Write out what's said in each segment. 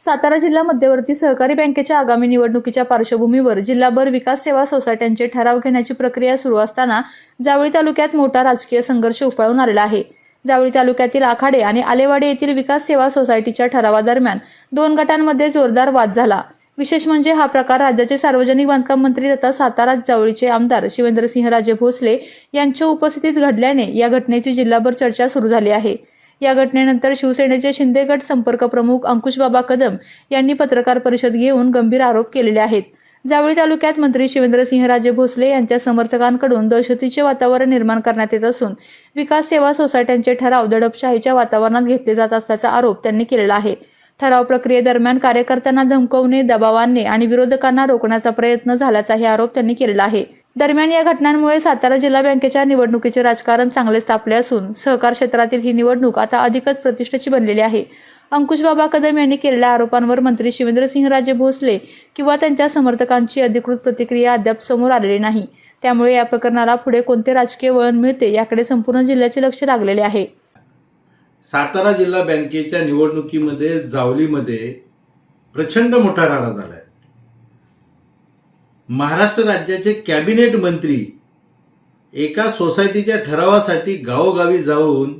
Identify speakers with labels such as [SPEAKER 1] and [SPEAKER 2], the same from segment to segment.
[SPEAKER 1] सातारा जिल्हा मध्यवर्ती सहकारी बँकेच्या आगामी निवडणुकीच्या पार्श्वभूमीवर जिल्हाभर विकास सेवा सोसायट्यांचे ठराव घेण्याची प्रक्रिया सुरू असताना जावळी तालुक्यात मोठा राजकीय संघर्ष उफाळून आलेला आहे। जावळी तालुक्यातील आखाडे आणि आलेवाडी येथील विकास सेवा सोसायटीच्या ठरावादरम्यान दोन गटांमध्ये जोरदार वाद झाला। विशेष म्हणजे हा प्रकार राज्याचे सार्वजनिक बांधकाम मंत्री तथा सातारा जावळीचे आमदार शिवेंद्रसिंहराजे भोसले यांच्या उपस्थितीत घडल्याने या घटनेची जिल्हाभर चर्चा सुरू झाली आहे। या घटनेनंतर शिवसेनेचे शिंदे गट संपर्क प्रमुख अंकुशबाबा कदम यांनी पत्रकार परिषद घेऊन गंभीर आरोप केलेले आहेत। जावळी तालुक्यात मंत्री शिवेंद्रसिंहराजे भोसले यांच्या समर्थकांकडून दहशतीचे वातावरण निर्माण करण्यात येत असून विकास सेवा सोसायट्यांचे ठराव दडपशाहीच्या वातावरणात घेतले जात असल्याचा आरोप त्यांनी केलेला आहे। ठराव प्रक्रियेदरम्यान कार्यकर्त्यांना धमकवणे, दबाव आणणे आणि विरोधकांना रोखण्याचा प्रयत्न झाल्याचाही आरोप त्यांनी केलेला आहे। दरम्यान या घटनांमुळे सातारा जिल्हा बँकेच्या निवडणुकीचे राजकारण चांगलेच तापले असून सहकार क्षेत्रातील ही निवडणूक आता अधिकच प्रतिष्ठेची बनलेली आहे। अंकुशबाबा कदम यांनी केलेल्या आरोपांवर मंत्री शिवेंद्रसिंहराजे भोसले किंवा त्यांच्या समर्थकांची अधिकृत प्रतिक्रिया अद्याप समोर आलेली नाही। त्यामुळे या प्रकरणाला पुढे कोणते राजकीय वळण मिळते याकडे संपूर्ण जिल्ह्याचे लक्ष लागलेले आहे।
[SPEAKER 2] सातारा जिल्हा बँकेच्या निवडणुकीमध्ये जावलीमध्ये प्रचंड मोठा राडा झालाय। महाराष्ट्र राज्याचे कॅबिनेट मंत्री एका सोसायटीच्या ठरावासाठी गावोगावी जाऊन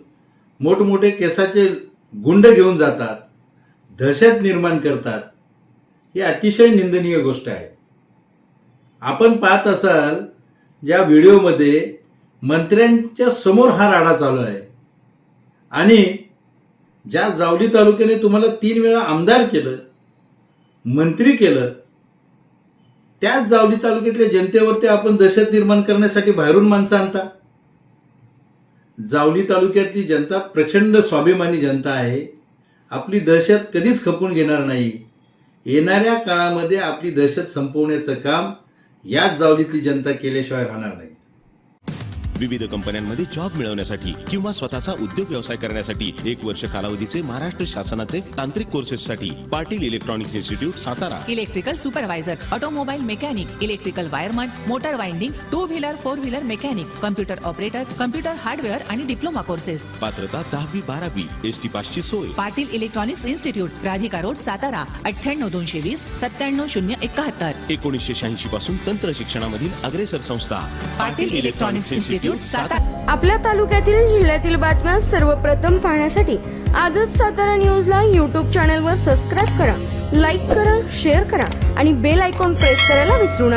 [SPEAKER 2] मोठमोठे केसाचे गुंड घेऊन जातात, दहशत निर्माण करतात। ही अतिशय निंदनीय गोष्ट आहे। आपण पाहत असाल ज्या व्हिडिओमध्ये मंत्र्यांच्या समोर हा राडा चालू आहे आणि ज्या जावली तालुक्याने तुम्हाला 3 वेळा आमदार केलं, मंत्री केलं, त्याच जावली तालुक्यातल्या जनतेवरती आपण दहशत निर्माण करण्यासाठी बाहेरून माणसं आणता। जावली तालुक्यातली जनता प्रचंड स्वाभिमानी जनता आहे। आपली दहशत कधीच खपून घेणार नाही। येणाऱ्या काळामध्ये आपली दहशत संपवण्याचं काम याच जावलीतली जनता केल्याशिवाय राहणार नाही।
[SPEAKER 3] विविध कंपन्यांमध्ये जॉब मिळवण्यासाठी किंवा स्वतःचा उद्योग व्यवसाय करण्यासाठी 1 वर्ष कालावधीचे महाराष्ट्र शासनाचे तांत्रिक कोर्सेससाठी Patil electronics institute Satara.
[SPEAKER 4] Electrical supervisor, automobile mechanic, electrical wireman, motor winding, 2 wheeler 4 wheeler mechanic, computer operator, computer hardware आणि डिप्लोमा कोर्सेस।
[SPEAKER 3] पात्रता 10वी 12वी, एसटी पासची सोय।
[SPEAKER 4] Patil electronics institute, Radhika road, Satara 98 220 97071।
[SPEAKER 3] 1986 पासून तंत्र शिक्षणामधील अग्रेसर संस्था
[SPEAKER 4] पाटील इलेक्ट्रॉनिक्स इन्स्टिट्यूट सातारा।
[SPEAKER 5] आपल्या तालुक्यातील जिल्ह्यातील बातम्या सर्वप्रथम पाहण्यासाठी आजच सातारा न्यूजला YouTube चॅनलवर सबस्क्राइब करा, लाईक करा, शेअर करा आणि बेल आयकॉन प्रेस करायला विसरू नका।